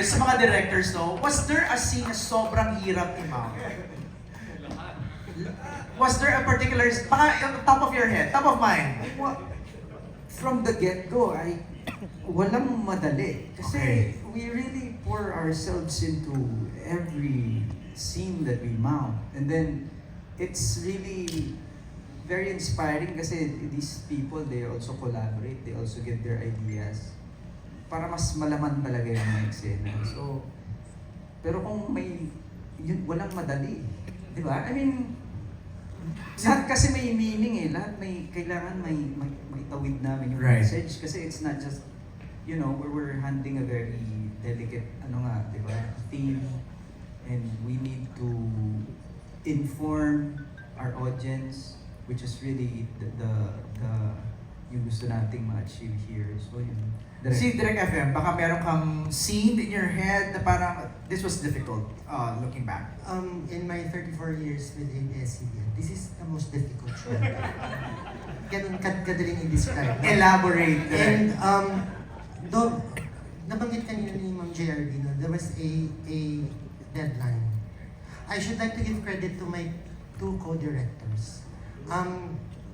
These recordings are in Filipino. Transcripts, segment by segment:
Sa mga directors, no, was there a scene na sobrang hirap i-mount? Was there a particular, baka top of your head, top of mind? From the get-go, walang madali. Kasi Okay. we really pour ourselves into every scene that we mount. And then, it's really very inspiring kasi these people, they also collaborate, they also get their ideas. Para mas malaman talaga yung mga eksena. So, pero kung may, yun, walang madali. Di ba? I mean, lahat kasi may meaning eh. Lahat may, kailangan may tawid namin yung Right. message. Kasi it's not just, you know, we're handling a very delicate, di ba, theme. And we need to inform our audience, which is really yung gusto nating ma-achieve here. So, yun. Si Direk FM, baka meron kang scene in your head na parang, this was difficult, looking back. In my 34 years with ABS-CBN, this is the most difficult show. Ganun kadaling i-describe. Elaborate, Direk. And though, nabanggit kanina ni Ma'am JRB, no, there was a deadline. I should like to give credit to my two co-directors.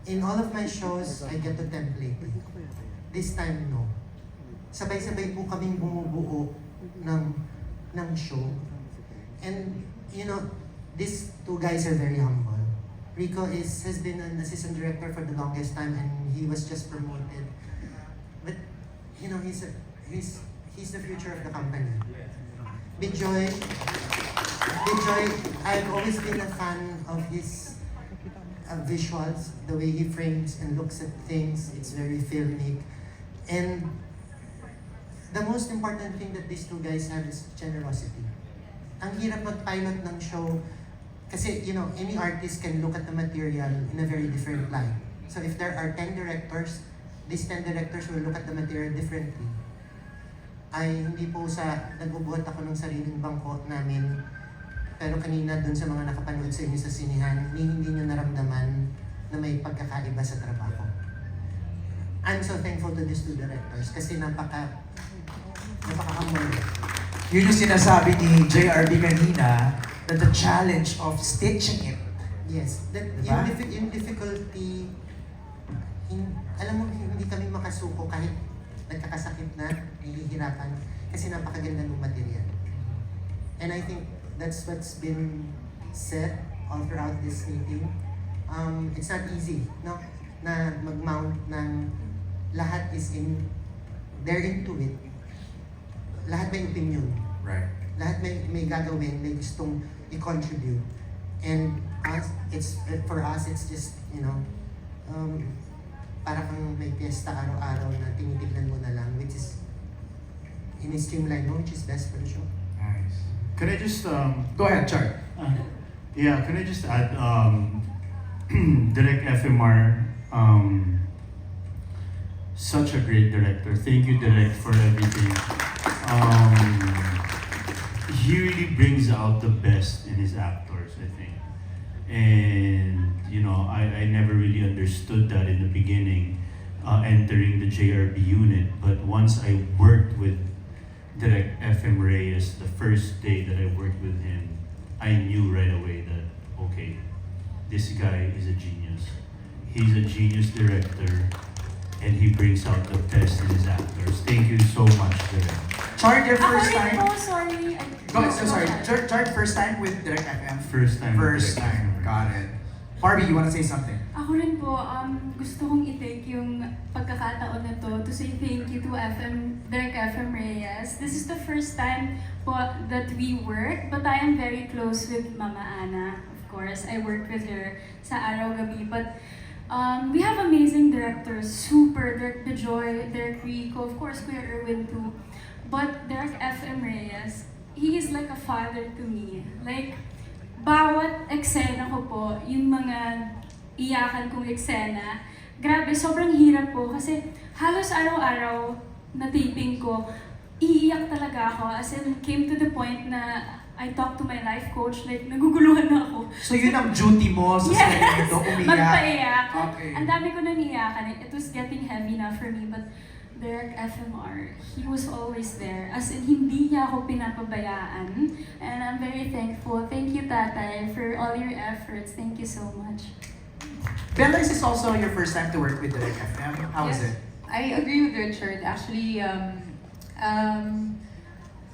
In all of my shows, I get to template it. This time, no. Sabay-sabay po kaming bumubuo ng show. And, you know, these two guys are very humble. Rico has been an assistant director for the longest time and he was just promoted. But, you know, he's the future of the company. Bijoy, I've always been a fan of his visuals, the way he frames and looks at things. It's very filmic. And the most important thing that these two guys have is generosity. Ang hirap mag-pilot ng show kasi, you know, any artist can look at the material in a very different light. So if there are 10 directors, these 10 directors will look at the material differently. Ay hindi po sa nagbubuhat ako ng sariling bangko namin, pero kanina dun sa mga nakapanood sa inyo sa sinihan, hindi nyo naramdaman na may pagkakaiba sa trabaho. I'm so thankful to these two directors kasi napaka-humble. Yun yung sinasabi ni JRB kanina, that the challenge of stitching it. Yes, that Diba? yung difficulty, alam mo, hindi kami makasuko kahit nagkakasakit na, nahihirapan, kasi napakaganda ng material. And I think that's what's been said all throughout this meeting. It's not easy, no? Na mag-mount ng lahat they're into it. Lahat may opinion. Right. Lahat may gagawin, may gustong i-contribute. And for us, it's just, you know, para kang may piyesta araw-araw na tinitignan mo na lang, which is in-streamline mo, which is best for the show. Nice. Can I just Go ahead, Chart. yeah, can I just add Direk FMR, such a great director. Thank you, Direk, for everything. He really brings out the best in his actors, I think. And you know, I never really understood that in the beginning, entering the JRB unit. But once I worked with Direk FM Reyes, the first day that I worked with him, I knew right away that, okay, this guy is a genius. He's a genius director, and he brings out the best in his actors. Thank you so much, Direk. Chart, your Ako first rin time? po, sorry. Go ahead, so sorry. Chart, first time with Direk FM? First time. First Direk time, FM. got it. Barbie, you wanna say something? Ako rin po, gusto kong i-take yung pagkakataon na to say thank you to Direk FM Reyes. This is the first time po that we work, but I am very close with Mama Ana, of course. I work with her sa araw-gabi, but we have amazing directors, Direk Bijoy, Direk Rico, of course, Kuya Erwin too. But Direk FM Reyes, he is like a father to me. Like, bawat eksena ko po, yung mga iyakan kong eksena, grabe, sobrang hirap po kasi halos araw-araw na taping ko, iiyak talaga ako. As in, came to the point na I talked to my life coach, like, naguguluhan na ako. So yun ang duty mo sa Yes! segmento, umiyak. Magpaiyak. Okay. Ang dami ko nang iyakan. It was getting heavy na for me, but Derek FMR, he was always there. As in, hindi niya ako pinapabayaan. And I'm very thankful. Thank you, Tatay, for all your efforts. Thank you so much. Bella, is this also your first time to work with Direct FM? How is Yes. it? I agree with Richard. Actually,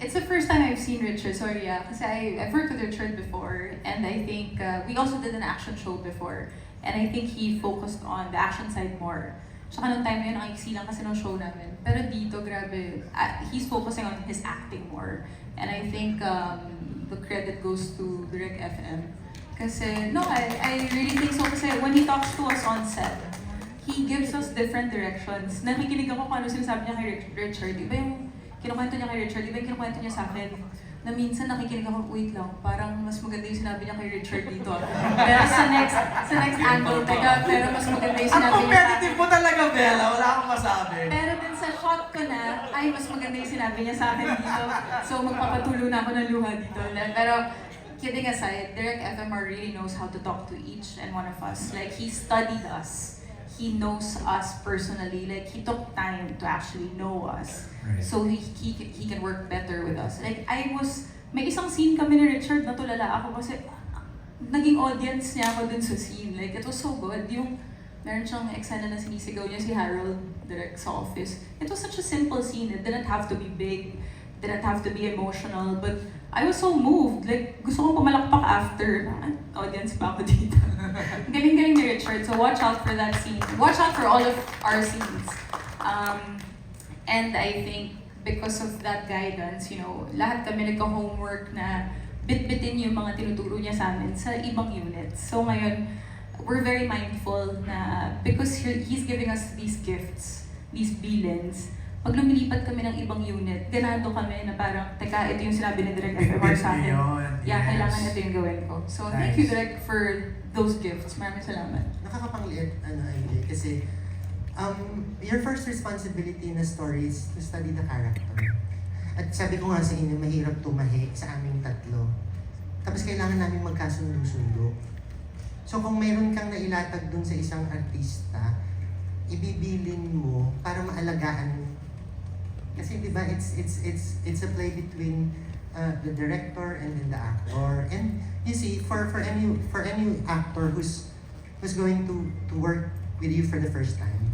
it's the first time I've seen Richard. Sorry, yeah, kasi I've worked with Richard before, and I think we also did an action show before, and I think he focused on the action side more. Tsaka nung time na yun, ang iksi lang kasi ng show namin. Pero dito, grabe, he's focusing on his acting more. And I think the credit goes to Direct FM. Kasi, no, I really think so. Kasi when he talks to us on set, he gives us different directions. Nakikinig ako kung ano sinasabi niya kay Richard. Iba yung kinukwento niya kay Richard, iba yung kinukwento niya sa akin. Na minsan nakikinig ako, wait lang, parang mas maganda yung sinabi niya kay Richard dito. Pero sa next angle, teka, pero mas maganda yung Ang sinabi niya sa competitive mo talaga, Bella. Wala akong masabi. pero din sa shot ko na, ay mas maganda yung sinabi niya sa akin dito. So magpapatulo na ako ng luha dito. Pero kidding aside, Derek FMR really knows how to talk to each and one of us. Like, he studied us. He knows us personally. Like, he took time to actually know us. Right. So he can work better with us. Like, may isang scene kami ni Richard na tulala ako kasi naging audience niya ako dun sa scene. Like, it was so good. Yung meron siyang eksena na sinisigaw niya si Harold direct sa office. It was such a simple scene. It didn't have to be big. Didn't have to be emotional. But I was so moved. Like, gusto kong pumalakpak after. Audience pa ako dito. Galing-galing ni Richard. So watch out for that scene. Watch out for all of our scenes. And I think because of that guidance, you know, lahat kami nagka-homework na bit-bitin yung mga tinuturo niya sa amin sa ibang units. So ngayon, we're very mindful na because he's giving us these gifts, these billions, pag lumilipat kami ng ibang unit, ganado kami na parang, teka, ito yung sinabi ni Direk FMR sa akin. Yeah, kailangan ito yung gawin ko. So thank you, Direk, for those gifts. Maraming salamat. Nakakapangliit, IJ, kasi your first responsibility in a story is to study the character. At sabi ko nga sa inyo, mahirap tumahi sa aming tatlo. Tapos kailangan namin magkasundo-sundo. So kung mayroon kang nailatag dun sa isang artista, ibibilin mo para maalagaan. Kasi di ba, it's a play between the director and then the actor. And you see, for any actor who's going to work with you for the first time,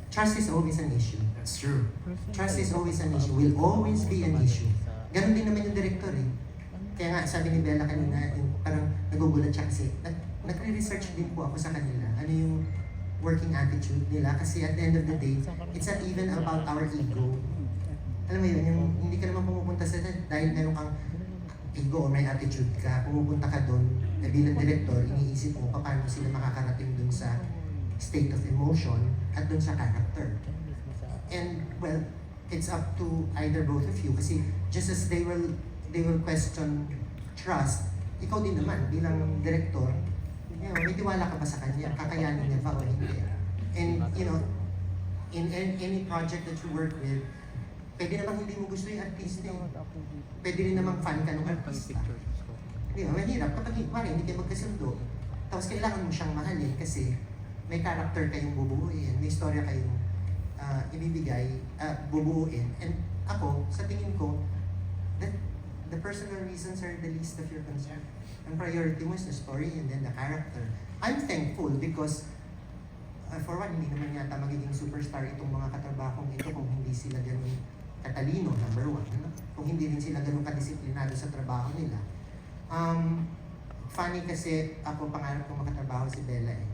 trust is always an issue. That's true. Trust is always an issue. Will always be an issue. Ganon din naman yung director eh. Kaya nga sabi ni Bella kanina, parang nagugulat siya kasi nagre-research din po ako sa kanila. Ano yung working attitude nila? Kasi at the end of the day, it's not even about our ego. Alam mo yun, yung hindi ka naman pumupunta sa dahil meron kang ego o may attitude ka, pumupunta ka doon, na bilang director, iniisip mo paano sila makakarating dun sa state of emotion at dun sa character. And well, it's up to either both of you kasi just as they will question trust, ikaw din naman bilang director, you know, may tiwala ka ba sa kanya? Kakayanin niya ba o hindi? And you know, in any project that you work with, pwede namang hindi mo gusto yung artista eh. Pwede rin namang fan ka ng artista. Di ba? Mahirap kapag hindi kayo magkasundo. Tapos kailangan mo siyang mahalin kasi may character kayong bubuuin, may istorya kayong ibibigay, bubuuin. And ako, sa tingin ko, the personal reasons are the least of your concern. Ang priority mo is the story and then the character. I'm thankful because for one, hindi naman yata magiging superstar itong mga katarbakong ito kung hindi sila ganun katalino, number one. Ano? Kung hindi rin sila ganun kadisiplinado sa trabaho nila. Funny kasi ako pangarap kong makatrabaho si Bella eh.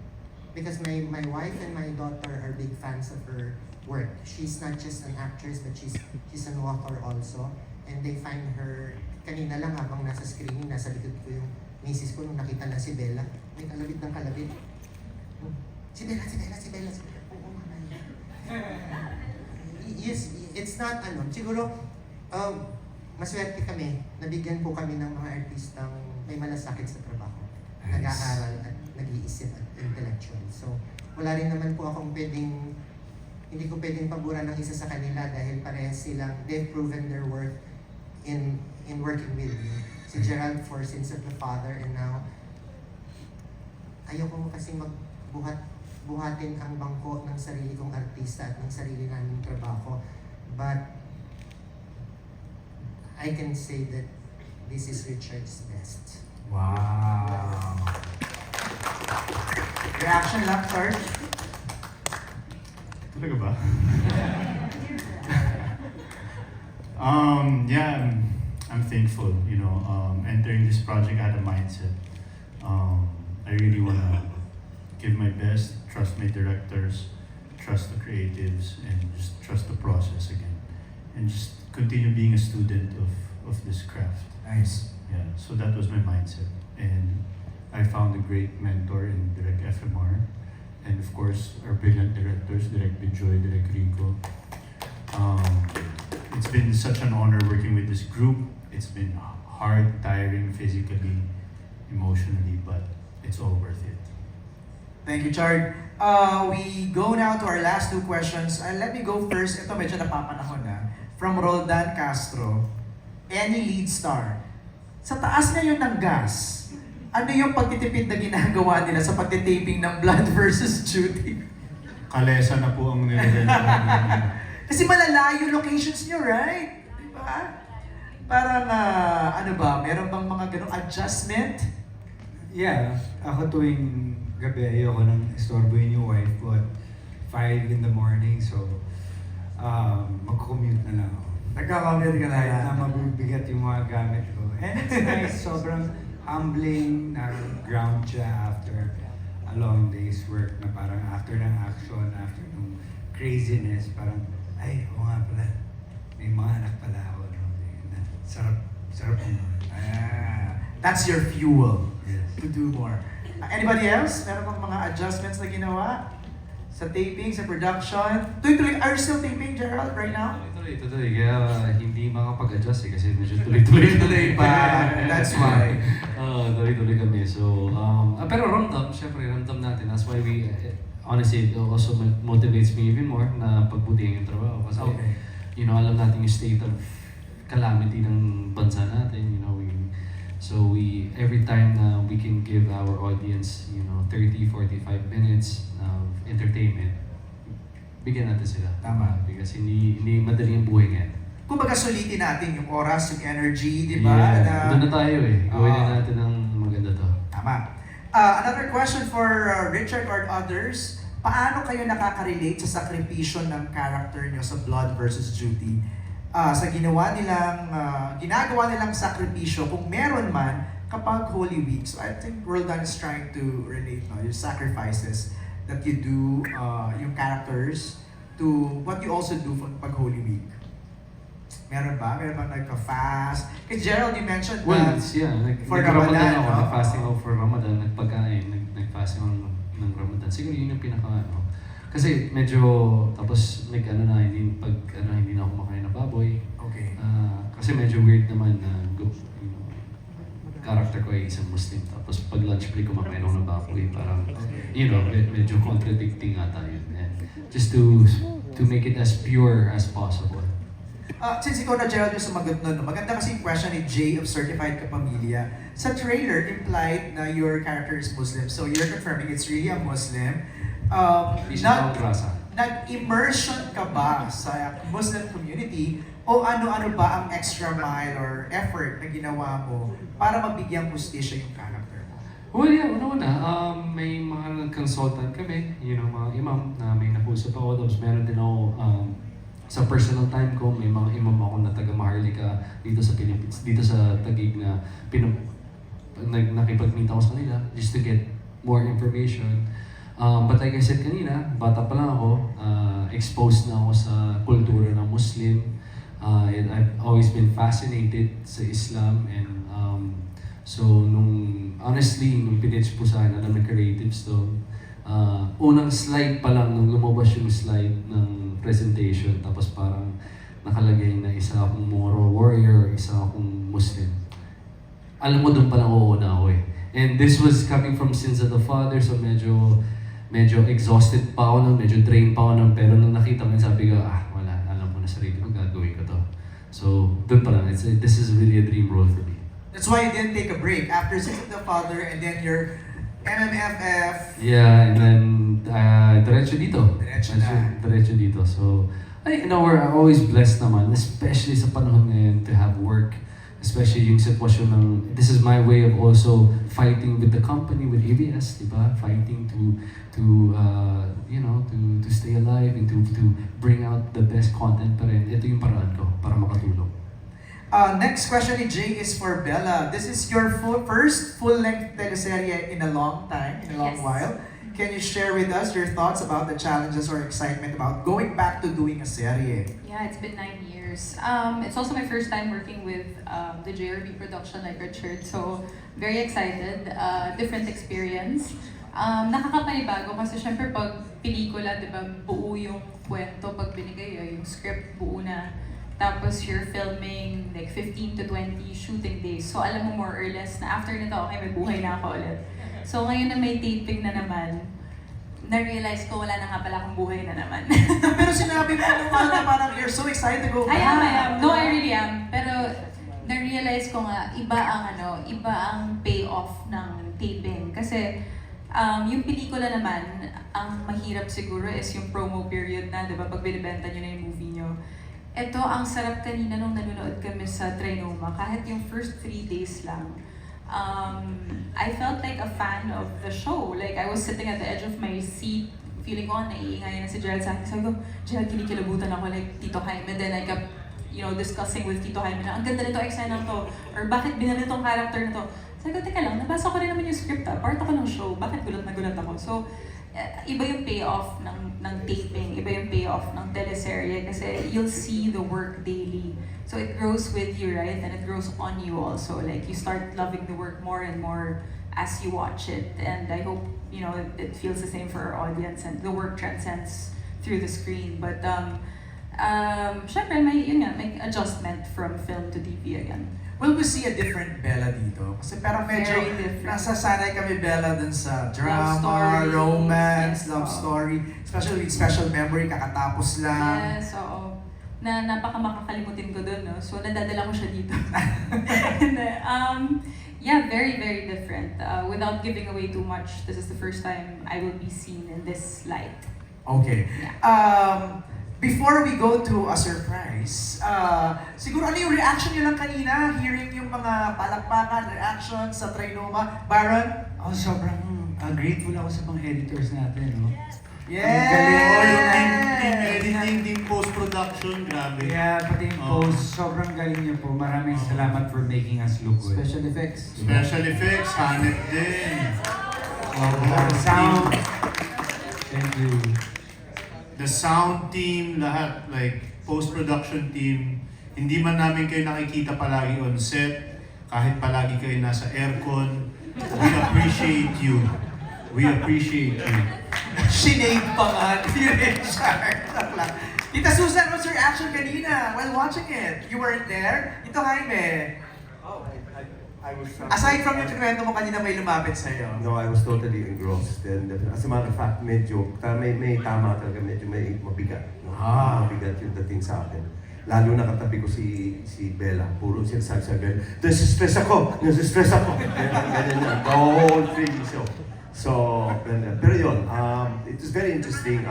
Because my wife and my daughter are big fans of her work. She's not just an actress but she's an author also. And they find her, kanina lang habang nasa screening, nasa likod ko yung misis ko nung nakita na si Bella. May kalabit ng kalabit. Si Bella. Oo, mama. Yes, it's not siguro, maswerte kami, nabigyan po kami ng mga artistang may malasakit sa trabaho. Nag-aaral at nag-iisip at intellectual. So, wala rin naman po akong hindi ko pwedeng paboran ng isa sa kanila dahil parehas silang, they've proven their worth in working with me. Si Gerald for Sins of the Father and now, ayoko mo kasing magbuhat buhatin ang bangko ng sarili kong artista at ng sarili naming trabaho. But I can say that this is Richard's best. Wow. Reaction lang, Sarge? Talaga ba? Yeah, I'm thankful. You know, entering this project, I had a mindset. I really wanna give my best, trust my directors, trust the creatives, and just trust the process again, and just continue being a student of this craft. Nice. Yeah, so that was my mindset, and I found a great mentor in Direk FMR, and of course our brilliant directors, Direk Bijoy, Direk Rico. It's been such an honor working with this group. It's been hard, tiring, physically, emotionally, but it's all worth it. Thank you, Chard. We go now to our last two questions. Let me go first. Ito medyo napapanahon na. From Roldan Castro. Any lead star? Sa taas ngayon ng gas, ano yung pagtitipid na ginagawa nila sa pagtitaping ng Blood versus Judy? Kalesa na po ang nilagay namin. Kasi malalayo locations nyo, right? Diba? Parang, ano ba, meron bang mga ganong adjustment? Yeah, ako tuwing gabi ayoko nang istorbohin yung wife ko at 5 in the morning, so mag-commute na lang ako. Nagka-comment ka na Kahit yan. na mabibigat yung mga gamit ko. And it's nice, sobrang humbling, na-ground siya after a long day's work na parang after ng action, after ng craziness, parang, ay, oo nga pala, may mga anak pala ako. No? Sarap mo. That's your fuel Yes. to do more. Anybody else? Meron bang mga adjustments na ginawa? Sa taping, sa production? Tuloy-tuloy, are you still taping, Gerald, right now? Tuloy. Kaya hindi makapag-adjust kasi medyo tuloy-tuloy. Tuloy pa. That's why. Tuloy-tuloy kami. So, pero ramdam, syempre ramdam natin. That's why we, honestly, it also motivates me even more na pagbutihin yung trabaho. Kasi, Okay. you know, alam natin yung state of calamity ng bansa natin. You know, we every time na we can give our audience, you know, 30, 45 minutes of entertainment, bigyan natin sila. Tama. Because hindi madali yung buhay ngayon. Kumbaga sulitin natin yung oras, yung energy, di ba? Yeah, doon na tayo eh. Gawin Ah. na natin ng maganda to. Tama. Another question for Richard or others. Paano kayo nakaka-relate sa sakripisyo ng character nyo sa Blood versus Judy? Sa ginagawa nilang sakripisyo, kung meron man, kapag Holy Week. So I think Roldan is trying to relate yung sacrifices that you do, yung characters, to what you also do pag Holy Week. Meron ba? Meron bang nagka-fast? Kasi Gerald, you mentioned Well, that yeah. for Nag-Ramadan Ramadan, ako. no? Nag-fasting ako for Ramadan. Nagpagkain. Nag-fasting ako ng Ramadan. Siguro yun yung pinaka kasi medyo, tapos hindi na ako makain ng baboy. Okay. Kasi medyo weird naman na character ko ay isang Muslim. Tapos pag lunch break kumakain ako ng baboy. Parang, you know, medyo contradicting ata yun. And just to make it as pure as possible. Since ikaw na Gerald yung sumagot nun, maganda kasi yung question ni Jay of Certified Kapamilya. Sa trailer, implied na your character is Muslim. So you're confirming it's really a Muslim. Nag-immersion ka ba sa Muslim community o ano-ano ba ang extra mile or effort na ginawa mo para mabigyang hustisya yung character mo? Well, yeah, una-una, may mga consultant kami, you know, mga imam na may nakusap ako. Tapos meron din ako, sa personal time ko, may mga imam ako na taga Maharlika dito sa Philippines, dito sa Taguig na nakipag-meet ako sa kanila just to get more information. But like I said kanina, bata pa lang ako, exposed na ako sa kultura ng Muslim. And I've always been fascinated sa Islam and so honestly, nung pinitch po sa akin, alam ng creatives to, unang slide pa lang, nung lumabas yung slide ng presentation, tapos parang nakalagay na isa akong moral warrior, isa akong Muslim. Alam mo, doon pa lang uuna ako eh. And this was coming from Sins of the Father, so medyo exhausted pa ako nun, medyo drained pa ako nun, pero nung nakita mo, sabi ko, wala, alam mo na sarili ko, gagawin ko to. So, doon pa lang, this is really a dream role for me. That's why you didn't take a break. After Sins of the Father and then your MMFF. Yeah, and then diretso dito. Diretso na. Diretso dito. So, we're always blessed naman, especially sa panahon ngayon to have work. Especially yung sitwasyon ng, this is my way of also fighting with the company, with ABS, di ba? Fighting to stay alive and to bring out the best content pa rin. Ito yung paraan ko para makatulong. Next question ni Jay is for Bella. This is your first full-length teleserye in a long time, in a long Yes. while. Can you share with us your thoughts about the challenges or excitement about going back to doing a serie? Yeah, it's been 9 years. It's also my first time working with the JRB production like Richard, so very excited. Different experience. Nakakapanibago kasi syempre pag pelikula, di ba, buo yung kwento pag binigay, yung script buo na. Tapos you're filming like 15 to 20 shooting days. So alam mo more or less na after nito, okay, may buhay na ako ulit. So ngayon na may taping na naman, na-realize ko wala na nga pala akong buhay na naman. Pero sinabi mo naman na parang you're so excited to go back. I am. No, I really am. Pero na-realize ko nga, iba ang payoff ng taping. Kasi yung pelikula naman, ang mahirap siguro is yung promo period na, di ba, pag binibenta nyo na yung movie nyo. Ito, ang sarap kanina nung nanonood kami sa Trinoma, kahit yung first 3 days lang, I felt like a fan of the show. Like, I was sitting at the edge of my seat, feeling ko, naiingay na si Gerald sa akin. Sabi ko, Gerald, kinikilabutan ako like Tito Jaime. Then I kept, discussing with Tito Jaime na, ang ganda nito, eksena to. Or bakit binali tong character na to. Sabi ko, teka lang, nabasa ko rin naman yung script part ako ng show. Bakit gulat na gulat ako? So, iba yung payoff ng taping, iba yung payoff ng teleserye kasi you'll see the work daily. So it grows with you, right? And it grows on you also. Like you start loving the work more and more as you watch it. And I hope, it feels the same for our audience and the work transcends through the screen. But syempre may adjustment from film to TV again. Will we see a different Bella dito? Kasi parang medyo Very different. nasasanay kami Bella dun sa drama, story. romance, Yes, love oo. story, especially with Special Memory, kakatapos lang. Yes, oo. Na napaka-makakalimutin ko dun, no? So, nadadala ko siya dito. And, yeah, very, very different. Without giving away too much, this is the first time I will be seen in this light. Okay. Yeah. Before we go to a surprise, siguro ano yung reaction niyo lang kanina, hearing yung mga palakpakan, reaction sa Trinoma? Baron? Sobrang grateful ako sa mga editors natin, no? Yes! Team editing, team post-production, grabe. Kaya pati yung post, sobrang galing niyo po. Maraming salamat for making us look good. Special effects. Special effects, Hanet din. Sound. Thank you. The sound team, lahat, like post-production team, hindi man namin kayo nakikita palagi on set, kahit palagi kayo nasa aircon, we appreciate you. We appreciate you. Sinead pa nga ni Richard. Tita Susan, what's your reaction kanina while watching it? You weren't there? Ito, Jaime. I was Aside from yung kwento mo kanina may lumapit sa'yo. No, I was totally engrossed. And as a matter of fact, medyo, may tama talaga, medyo may mabigat. No? Mabigat yung dating sa akin. Lalo nakatabi ko si Bella. Puro siya sa Bella. Nasistress ako! Nasistress ako! Ganyan yan. The whole thing. So, pero yun, it was very interesting.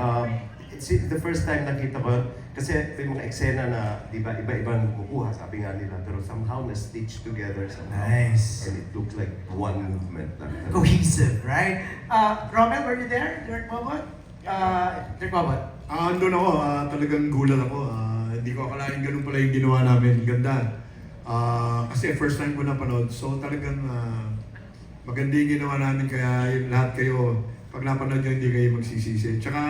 It's the first time nakita ko, kasi may mga eksena na, di ba, iba-ibang kumukuha, sabi nga nila, pero somehow na-stitched together somehow. Nice. And it looked like one movement. Cohesive, right? Romel, were you there? Direk Bobot? Direk Bobot? Andun ako, talagang gulat ako. Hindi ko akalain ganun pala yung ginawa namin. Ganda. Kasi first time ko napanood, so talagang maganda yung ginawa namin, kaya yung lahat kayo, pag napanood nyo, hindi kayo magsisisi. Tsaka,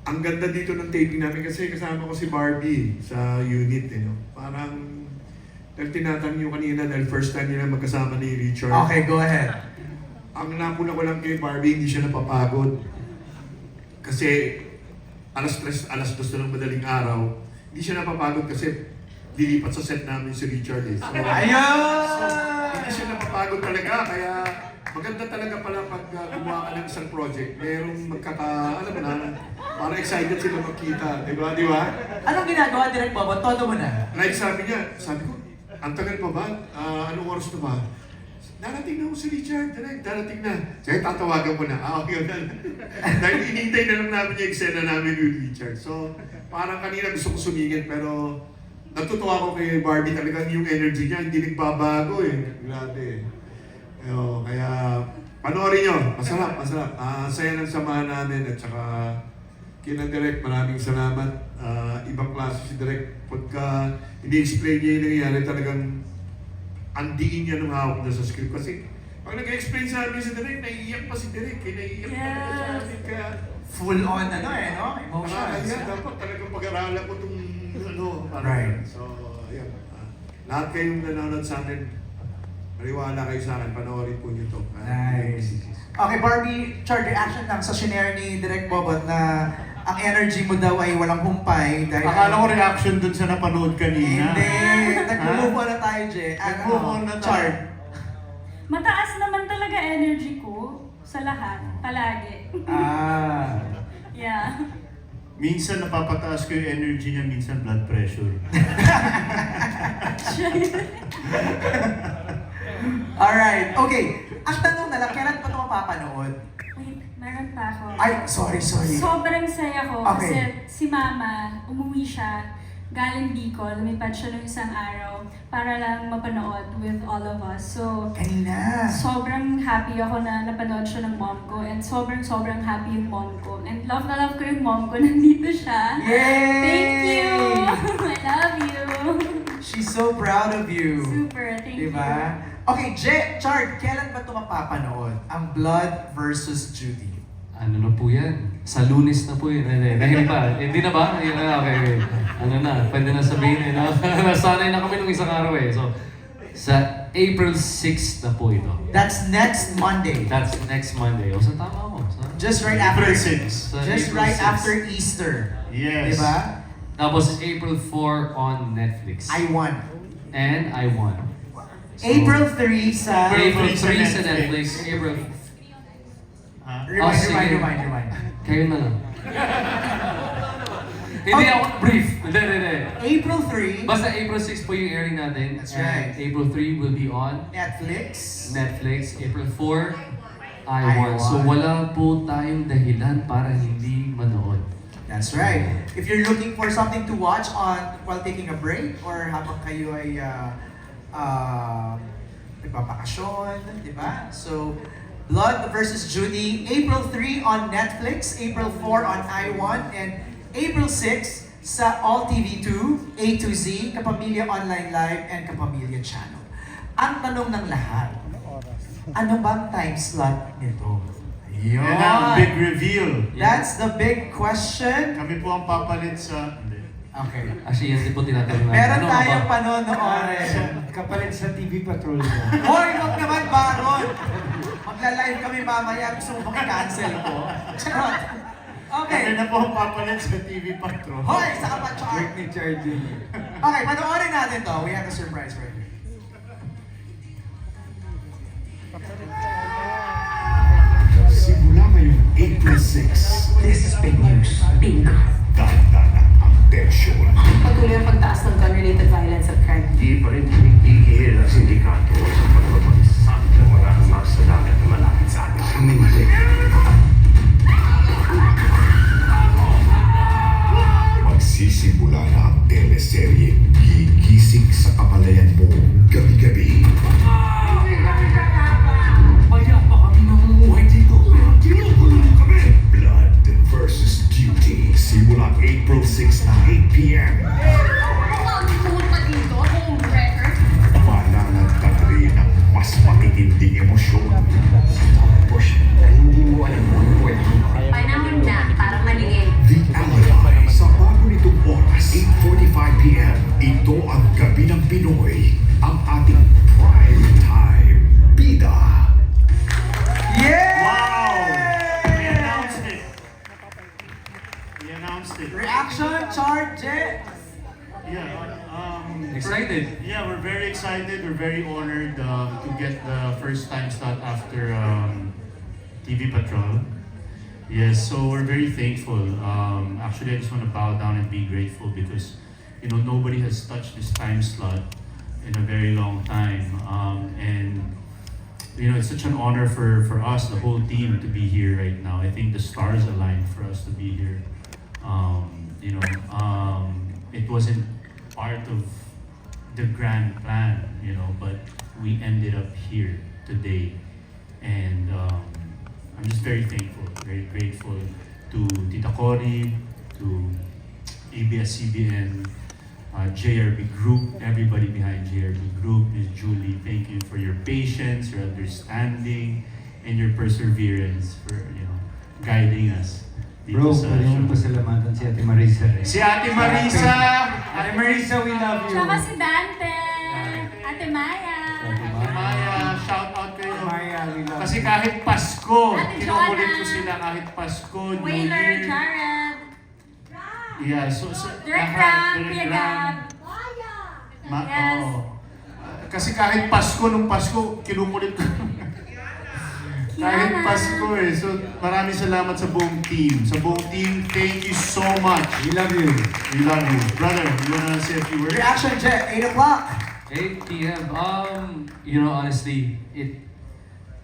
ang ganda dito ng taping namin kasi kasama ko si Barbie sa unit. Parang, dahil tinatanong nyo kanina, dahil first time nila magkasama ni Richard. Okay, go ahead. Ang nakuna ko lang kay Barbie, hindi siya napapagod. Kasi alas 2 na ng madaling araw, hindi siya napapagod kasi lilipat sa set namin si Richard. So, hindi siya napapagod talaga, kaya maganda talaga pala pag gumawa ka ng isang project. Merong parang excited sila magkita, di ba? Anong ginagawa, Direk Bobot? Todo mo na. Like sabi ko, ang tagal pa ba? Anong oras na ba? darating na si Richard, darating na. Kaya tatawagan ko na, okay na. Dahil inintay na lang namin yung eksena namin with Richard. So, parang kanina gusto ko sumingit, pero natutuwa ko kay Barbie talagang yung energy niya, hindi nagbabago eh. Grabe. Kaya, panoorin nyo. Masarap, masarap. Saya ng samahan namin at saka kina Direk, maraming salamat. Ibang klase si Direk. Pagka ini-explain niya yung nangyayari, talagang andiin niya ng hawak na sa script. Kasi pag nag-explain sa amin si Direk, naiiyak pa si Direk. Naiiyak pa talaga sa amin. Kaya Full on no? Emotions. nakakaya. Dapat talagang pag-aralan ko itong parang Right. So, ayan. Lahat kayong nanonood sa amin, maniwala kayo sa akin, panoorin po niyo ito. Nice. Okay, Barbie, Chard, reaction lang sa shinare ni Direk Bobot na ang energy mo daw ay walang humpay dahil... Akala ko reaction dun sa napanood kanina. Hindi. Nag-move on na tayo, Je. Nag-move on na tayo. Chard. Mataas naman talaga energy ko sa lahat, palagi. Yeah. Minsan napapataas ko yung energy niya, minsan blood pressure. Alright, okay. Ang tanong na lang, kailan pa ito mapapanood? Wait, meron pa ako. Ay, sorry. Sobrang saya ko Okay. kasi si Mama, umuwi siya, galing Bicol, lumipad siya ng isang araw para lang mapanood with all of us. So, Kanina. sobrang happy ako na napanood siya ng mom ko and sobrang happy yung mom ko. And love na love ko yung mom ko, nandito siya. Yay! Thank you! I love you! She's so proud of you. Super, thank you. Diba? Okay, Chard, kailan ba ito mapapanood? Ang Blood versus Judy. Ano na po yan? Sa Lunes na po yun. Dahil pa. Hindi na ba? Yun na, okay. Ano na, pwede na sabihin eh. No? Nasanay na kami nung isang araw eh. So, sa April 6 na po ito. That's next Monday. That's next Monday. O, sa tama ako. Just right after. April 6. Sa Just April right 6. after Easter. Yes. Diba? Tapos April 4 on Netflix. I won. And I won. So, April 3 sa... April 3 sa Netflix. Netflix. April... Remind. Kayo na lang. Hindi ako brief. Hindi. April 3, Basta April 6 po yung airing natin. That's And right. April 3 will be on Netflix. April 4, I I won. So won. wala po tayong dahilan para hindi manood. That's right. If you're looking for something to watch on while taking a break or habang kayo ay nagbabakasyon, di ba? So, Blood versus Judy, April 3 on Netflix, April 4 on I1, and April 6 sa All TV2, A to Z, Kapamilya Online Live, and Kapamilya Channel. Ang tanong ng lahat, ano bang time slot nito? Yan ang big reveal. That's the big question. Kami po ang papalit sa... Hindi. Okay. Actually, yan din po tinatanong natin. Meron Ano tayong ba? panonoorin. Kapalit sa TV Patrol mo. Hoy, wag naman, Baron! Magla-live kami mamaya. Gusto mo bang i-cancel ko? Charot! Kami Okay. na po ang papalit sa TV Patrol. Hoy, saka pa, Char. Work ni Charlie. Okay, panoorin natin to. We have a surprise right here. Simula ngayong April 6, This is big news. Big. dahan-dahan ang tensyon. Patuloy ang pagtaas ng gun-related violence at crime. Di pa rin tinigil ang sindikato sa pagbabagsak ng mga hamas sa dagat na malapit sa atin. Hindi. Magsisimula na ang teleserye Gigising sa Kapalayan Mo gabi-gabi. Maya pa kami namumuhay dito. Ginugulo kami. Blood versus Duty. Simula April 6 na 8 p.m. Mananatagri ng mas matitinding emosyon. Push, hindi mo alam kung ano pwede. Panahon na para maningin. The Alibi sa bago nitong oras, 8:45 p.m. Ito ang Gabi ng Pinoy, ang ating prime time. Bida. Yeah! Wow! We announced it. We announced it. Reaction, Char, Jet. Yeah. Excited? Yeah, we're very excited. We're very honored to get the first time slot after TV Patrol. Yes, so we're very thankful. Actually, I just want to bow down and be grateful because, you know, nobody has touched this time slot in a very long time. And it's such an honor for us, the whole team, to be here right now. I think the stars aligned for us to be here. It wasn't part of the grand plan, but we ended up here today. And I'm just very thankful, very grateful to Tita Cory, to ABS-CBN, JRB Group, everybody behind JRB Group, Ms. Julie, thank you for your patience, your understanding, and your perseverance for, guiding us dito Bro, sa pwede mo show. pasalamatan si Ate Marisa. Si Ate Marisa! Ate Marisa, we love you. Tsaka si Dante, Ate Maya, Ate Maya, shout out kayo. Maya, we love Kasi you. kahit Pasko, Ate kinukulit Joanna. ko sila kahit Pasko, New Whaler, Year. Jared, Yeah, so Direct lahat, Ram, Direct Kuya Ram. Gab. Yes. Oo. Kasi kahit Pasko, nung Pasko, kinukulit ko. Kahit Kiana. Pasko eh. So maraming salamat sa buong team. Sa buong team, thank you so much. We love you. We love you. Brother, you wanna say a few words? Reaction check, 8 o'clock. 8 p.m. Honestly,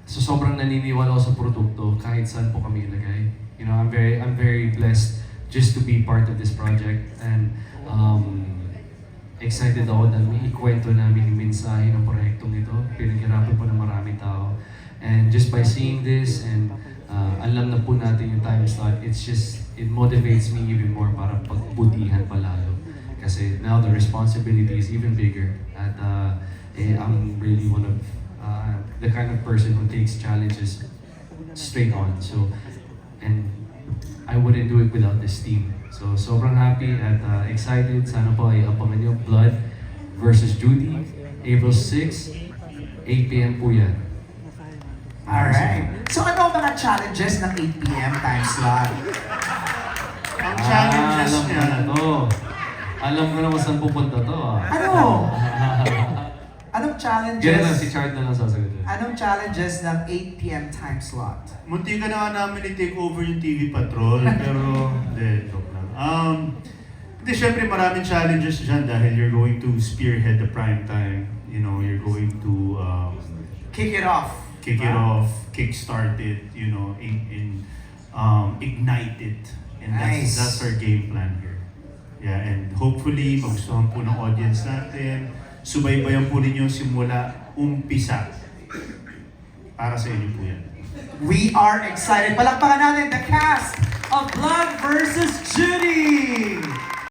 sobrang naniniwala ako sa produkto kahit saan po kami ilagay. I'm very blessed just to be part of this project, and excited ako na may ikwento namin yung mensahe ng proyektong ito. Pinaghirapan po ng maraming tao. And just by seeing this, and alam na po natin yung time slot, it motivates me even more para pagbutihan pa lalo. Kasi now the responsibility is even bigger. At I'm really one of the kind of person who takes challenges straight on. And I wouldn't do it without this team. So sobrang happy at excited. Sana po ay abangan nyo Blood versus Judy, April 6, 8 p.m. po yan. Alright. So ano ang mga challenges ng 8 p.m. time slot? Ang challenges alam ko niya. na to. Alam ko na kung saan pupunta to. Ano? Anong Ganun lang, si challenges? Chard na lang sasagot. Anong challenges ng 8 p.m. time slot? Munti ka na nga namin i-take over yung TV Patrol, pero hindi, joke lang. Hindi, syempre maraming challenges dyan dahil you're going to spearhead the prime time. You're going to Kick it off. kick it off, kickstart it, ignite it. And Nice. that's our game plan here. Yeah, and hopefully magustuhan po ng audience natin. Subaybayan po ninyo simula umpisa. Para sa inyo po yan. We are excited. Palakpakan natin the cast of Blood versus Judy!